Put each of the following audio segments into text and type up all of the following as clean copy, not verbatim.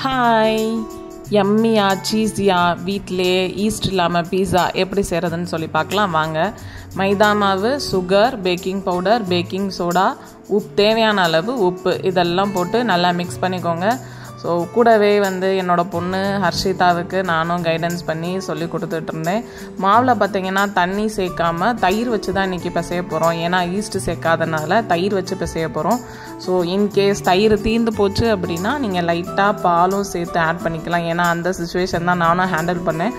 Hi, யம்மியா சீஸியா வீட்டிலே east இல்லாமல் பீஸா எப்படி செய்கிறதுன்னு சொல்லி பார்க்கலாம் வாங்க. மைதா மாவு, sugar, baking powder, baking soda, தேவையான அளவு உப்பு இதெல்லாம் போட்டு நல்லா மிக்ஸ் பண்ணிக்கோங்க. ஸோ கூடவே என்னோடய பொண்ணு ஹர்ஷிதாவுக்கு நானும் கைடன்ஸ் பண்ணி சொல்லி கொடுத்துட்ருந்தேன். மாவில் பார்த்திங்கன்னா தண்ணி சேர்க்காமல் தயிர் வச்சு தான் இன்றைக்கி பிசைய போகிறோம். ஏன்னா ஈஸ்ட்டு சேர்க்காதனால தயிர் வச்சு பிசைய போகிறோம். ஸோ இன்கேஸ் தயிர் தீர்ந்து போச்சு அப்படின்னா நீங்கள் லைட்டாக பாலும் சேர்த்து ஆட் பண்ணிக்கலாம். ஏன்னா அந்த சுச்சுவேஷன் தான் நானும் ஹேண்டில் பண்ணேன்.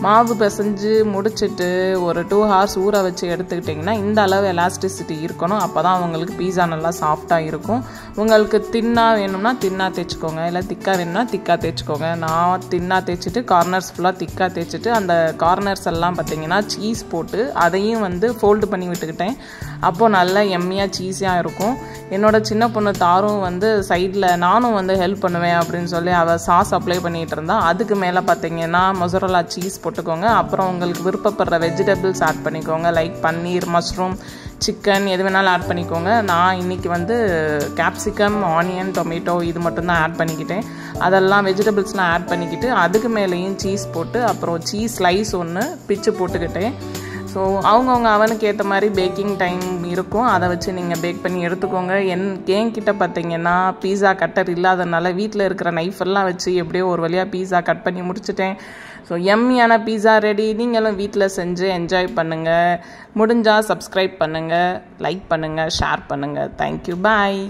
மாவு பிசைஞ்சு முடிச்சுட்டு ஒரு 2 hours ஊற வச்சு எடுத்துக்கிட்டிங்கன்னா இந்த அளவு எலாஸ்டிசிட்டி இருக்கணும். அப்போ தான் உங்களுக்கு பீஸா நல்லா சாஃப்டாக இருக்கும். உங்களுக்கு தின்னாக வேணும்னா தின்னாக தேய்ச்சிக்கோங்க, இல்லை திக்காக வேணும்னா திக்காக தேய்ச்சிக்கோங்க. நான் தின்னாக தேய்ச்சிட்டு கார்னர்ஸ் ஃபுல்லாக திக்காக தேய்ச்சிட்டு அந்த கார்னர்ஸ் எல்லாம் பார்த்திங்கன்னா சீஸ் போட்டு அதையும் ஃபோல்டு பண்ணி விட்டுக்கிட்டேன். அப்போது நல்லா எம்மியாக சீஸியாக இருக்கும். என்னோடய சின்ன பொண்ணு தாரும் சைடில் நானும் ஹெல்ப் பண்ணுவேன் அப்படின்னு சொல்லி அவள் சாஸ் அப்ளை பண்ணிகிட்டு இருந்தாள். அதுக்கு மேலே பார்த்திங்கன்னா மொசரல்லா சீஸ் போட்டுக்கோங்க. அப்புறம் உங்களுக்கு விருப்பப்படுற வெஜிடபிள்ஸ் ஆட் பண்ணிக்கோங்க. லைக் பன்னீர், மஷ்ரூம், சிக்கன் எது வேணாலும் ஆட் பண்ணிக்கோங்க. நான் இன்றைக்கி கேப்சிகம், ஆனியன், டொமேட்டோ இது மட்டும்தான் ஆட் பண்ணிக்கிட்டேன். அதெல்லாம் வெஜிடபிள்ஸ்லாம் ஆட் பண்ணிக்கிட்டு அதுக்கு மேலேயும் சீஸ் போட்டு அப்புறம் சீஸ் ஸ்லைஸ் ஒன்று பிச்சு போட்டுக்கிட்டேன். ஸோ அவங்கவுங்க அவனுக்கு ஏற்ற மாதிரி பேக்கிங் டைம் இருக்கும். அதை வச்சு நீங்கள் பேக் பண்ணி எடுத்துக்கோங்க. என்கிட்ட பார்த்தீங்கன்னா பீஸா கட்டர் இல்லாதனால வீட்டில் இருக்கிற நைஃபெல்லாம் வச்சு எப்படியோ ஒரு வழியாக பீஸா கட் பண்ணி முடிச்சிட்டேன். ஸோ எம்மியான பீஸா ரெடி. நீங்களும் வீட்டில் செஞ்சு என்ஜாய் பண்ணுங்கள். முடிஞ்சால் சப்ஸ்கிரைப் பண்ணுங்கள், லைக் பண்ணுங்கள், ஷேர் பண்ணுங்கள். தேங்க்யூ, பாய்.